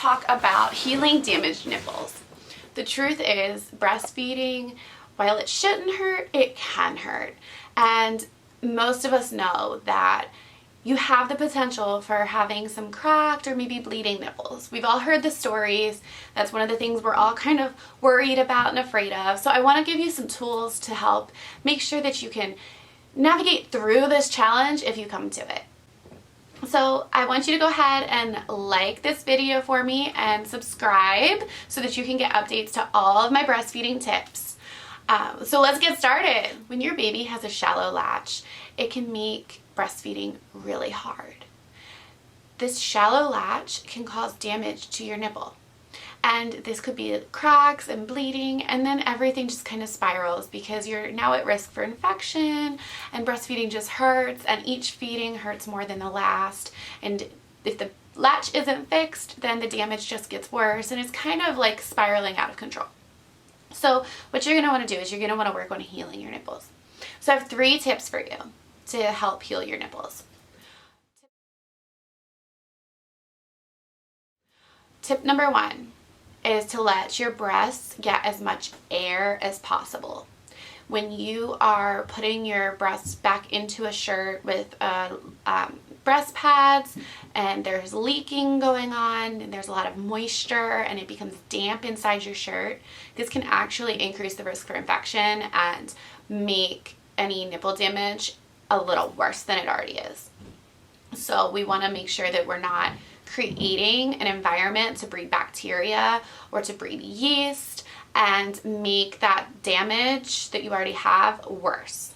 talk about healing damaged nipples. The truth is, breastfeeding, while it shouldn't hurt, it can hurt. And most of us know that you have the potential for having some cracked or maybe bleeding nipples. We've all heard the stories. That's one of the things we're all kind of worried about and afraid of. So I want to give you some tools to help make sure that you can navigate through this challenge if you come to it. So I want you to go ahead and like this video for me and subscribe so that you can get updates to all of my breastfeeding tips. So let's get started. When your baby has a shallow latch, it can make breastfeeding really hard. This shallow latch can cause damage to your nipple. And this could be cracks and bleeding, and then everything just kind of spirals because you're now at risk for infection, and breastfeeding just hurts, and each feeding hurts more than the last. And if the latch isn't fixed, then the damage just gets worse, and it's kind of like spiraling out of control. So what you're going to want to do is you're going to want to work on healing your nipples. So I have 3 tips for you to help heal your nipples. Tip number 1 is to let your breasts get as much air as possible. When you are putting your breasts back into a shirt with breast pads and there's leaking going on and there's a lot of moisture and it becomes damp inside your shirt, this can actually increase the risk for infection and make any nipple damage a little worse than it already is. So we want to make sure that we're not creating an environment to breed bacteria or to breed yeast and make that damage that you already have worse.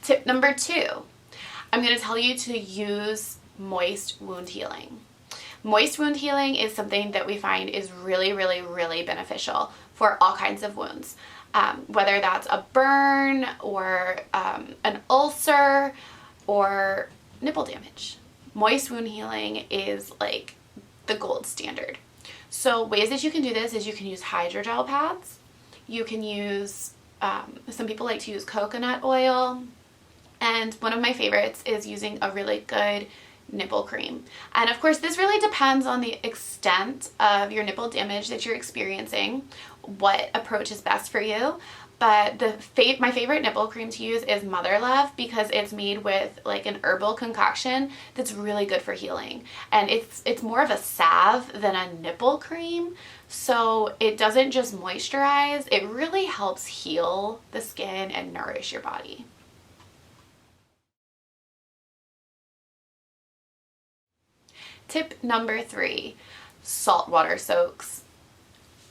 Tip number 2, I'm going to tell you to use moist wound healing. Moist wound healing is something that we find is really, really, really beneficial for all kinds of wounds. Whether that's a burn or an ulcer or nipple damage. Moist wound healing is like the gold standard. So ways that you can do this is you can use hydrogel pads. You can use, some people like to use coconut oil. And one of my favorites is using a really good nipple cream. And of course, this really depends on the extent of your nipple damage that you're experiencing, what approach is best for you. But my favorite nipple cream to use is Mother Love because it's made with like an herbal concoction that's really good for healing. And it's more of a salve than a nipple cream. So it doesn't just moisturize, it really helps heal the skin and nourish your body. Tip number 3, saltwater soaks.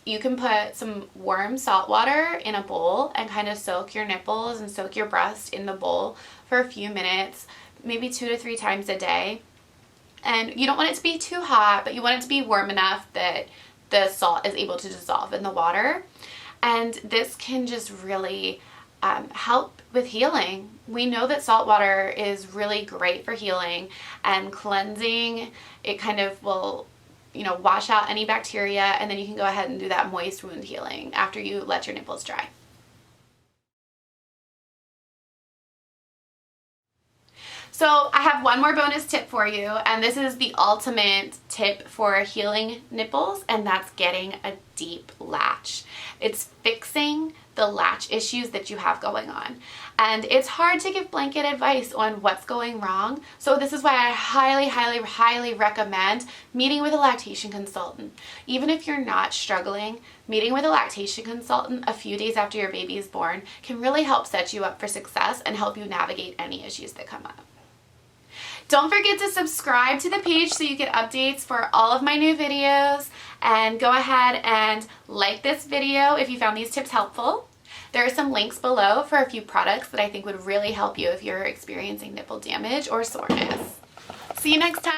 You can put some warm salt water in a bowl and kind of soak your nipples and soak your breast in the bowl for a few minutes, maybe 2 to 3 times a day. And you don't want it to be too hot, but you want it to be warm enough that the salt is able to dissolve in the water. And this can just really help with healing. We know that salt water is really great for healing and cleansing. It kind of will, wash out any bacteria, and then you can go ahead and do that moist wound healing after you let your nipples dry. So I have one more bonus tip for you, and this is the ultimate tip for healing nipples, and that's getting a deep latch. It's fixing the latch issues that you have going on. And it's hard to give blanket advice on what's going wrong, so this is why I highly, highly, highly recommend meeting with a lactation consultant. Even if you're not struggling, meeting with a lactation consultant a few days after your baby is born can really help set you up for success and help you navigate any issues that come up. Don't forget to subscribe to the page so you get updates for all of my new videos, and go ahead and like this video if you found these tips helpful. There are some links below for a few products that I think would really help you if you're experiencing nipple damage or soreness. See you next time.